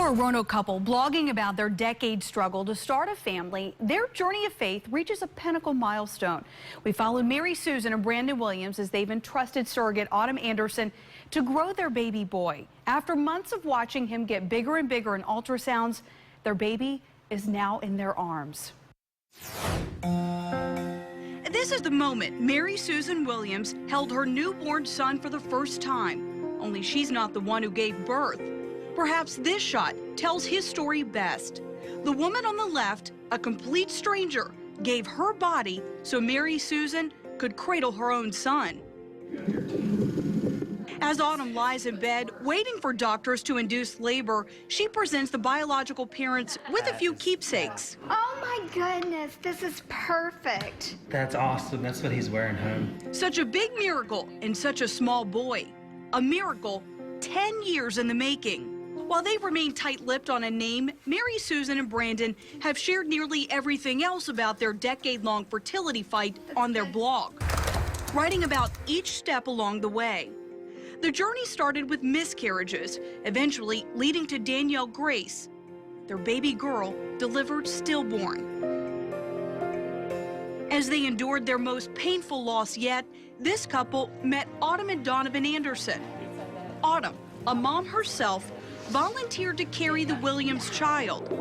For a Roanoke couple blogging about their decade struggle to start a family, their journey of faith reaches a pinnacle milestone. We followed Mary Susan and Brandon Williams as they've entrusted surrogate Autumn Anderson to grow their baby boy. After months of watching him get bigger and bigger in ultrasounds, their baby is now in their arms. This is the moment Mary Susan Williams held her newborn son for the first time. Only she's not the one who gave birth. Perhaps this shot tells his story best. The woman on the left, a complete stranger, gave her body so Mary Susan could cradle her own son. As Autumn lies in bed, waiting for doctors to induce labor, she presents the biological parents with a few keepsakes. Oh my goodness, this is perfect. That's awesome. That's what he's wearing home. Such a big miracle in such a small boy. A miracle 10 years in the making. While they remain tight-lipped on a name, Mary Susan and Brandon have shared nearly everything else about their decade-long fertility fight on their blog, writing about each step along the way. The journey started with miscarriages, eventually leading to Danielle Grace, their baby girl delivered stillborn. As they endured their most painful loss yet, this couple met Autumn and Donovan Anderson. Autumn, a mom herself, volunteered to carry the Williams child.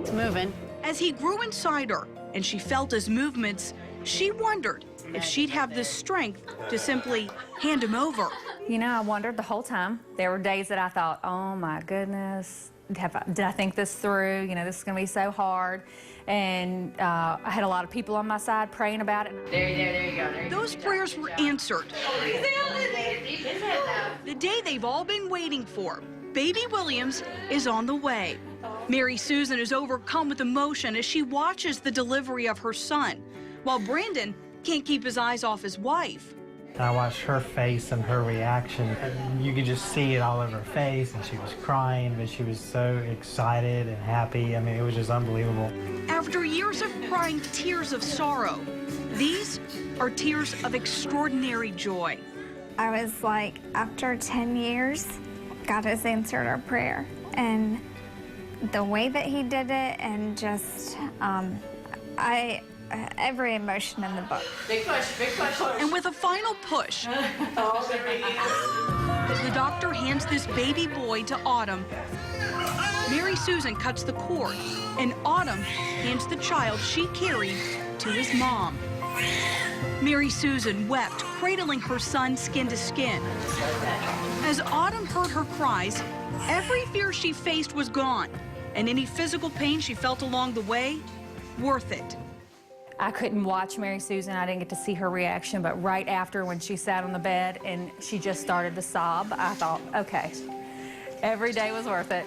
It's moving. As he grew inside her and she felt his movements, she wondered if she'd have the strength to simply hand him over. You know, I wondered the whole time. There were days that I thought, oh my goodness, did I think this through? You know, this is gonna be so hard. And I had a lot of people on my side praying about it. There you go. Those prayers were answered. The day they've all been waiting for. Baby Williams is on the way. Mary Susan is overcome with emotion as she watches the delivery of her son, while Brandon can't keep his eyes off his wife. I watched her face and her reaction. You could just see it all over her face, and she was crying, but she was so excited and happy. I mean, it was just unbelievable. After years of crying tears of sorrow, these are tears of extraordinary joy. I was like, after 10 years, God has answered our prayer. And the way that he did it, and just, every emotion in the book. Big push, big push. And with a final push, as the doctor hands this baby boy to Autumn, Mary Susan cuts the cord, and Autumn hands the child she carried to his mom. Mary Susan wept, cradling her son skin to skin. As Autumn heard her cries, every fear she faced was gone, and any physical pain she felt along the way, worth it. I couldn't watch Mary Susan. I didn't get to see her reaction, but right after, when she sat on the bed and she just started to sob, I thought, okay, every day was worth it.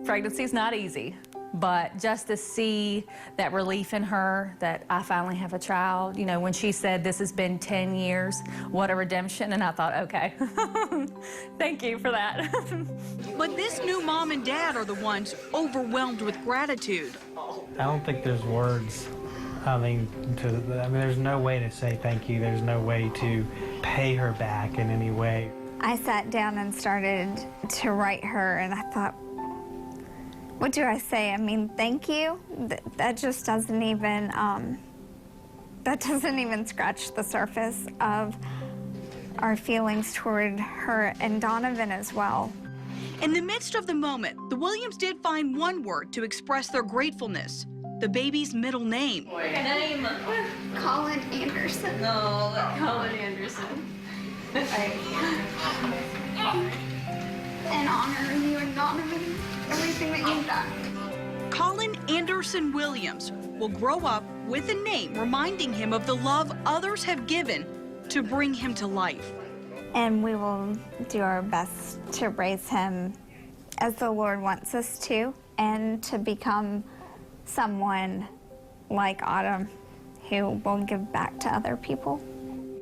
Pregnancy's not easy, but just to see that relief in her that I finally have a child, you know, when she said this has been 10 years, what a redemption, and I thought, okay, thank you for that. But this new mom and dad are the ones overwhelmed with gratitude. I don't think there's words. I mean, there's no way to say thank you. There's no way to pay her back in any way. I sat down and started to write her, and I thought, what do I say? I mean, thank you? That just doesn't even, scratch the surface of our feelings toward her and Donovan as well. In the midst of the moment, the Williams did find one word to express their gratefulness, the baby's middle name. Name. Colin Anderson. No, Colin Anderson. In honor of you and Donovan, everything that you've done. Colin Anderson Williams will grow up with a name reminding him of the love others have given to bring him to life. And we will do our best to raise him as the Lord wants us to, and to become someone like Autumn who will give back to other people.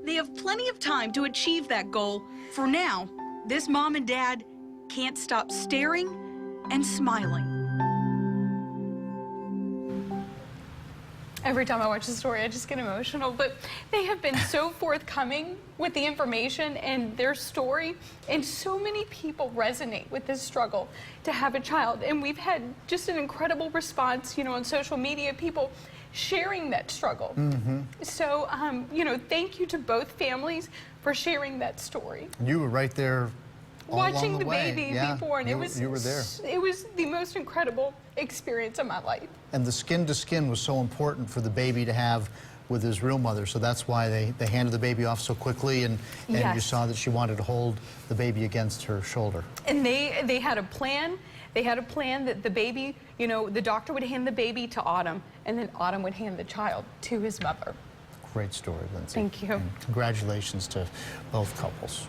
They have plenty of time to achieve that goal. For now, this mom and dad can't stop staring and smiling. Every time I watch the story, I just get emotional. But they have been so forthcoming with the information and their story, and so many people resonate with this struggle to have a child. And we've had just an incredible response, you know, on social media, people sharing that struggle. So, you know, thank you to both families for sharing that story. You were right there all Watching along the way. baby Yeah, be born, you were there. It was the most incredible experience of my life. And the skin to skin was so important for the baby to have with his real mother, so that's why they handed the baby off so quickly, and you Yes. saw that she wanted to hold the baby against her shoulder. And they had a plan. They had a plan that the baby, you know, the doctor would hand the baby to Autumn, and then Autumn would hand the child to his mother. Great story, Lindsay. Thank you. And congratulations to both couples.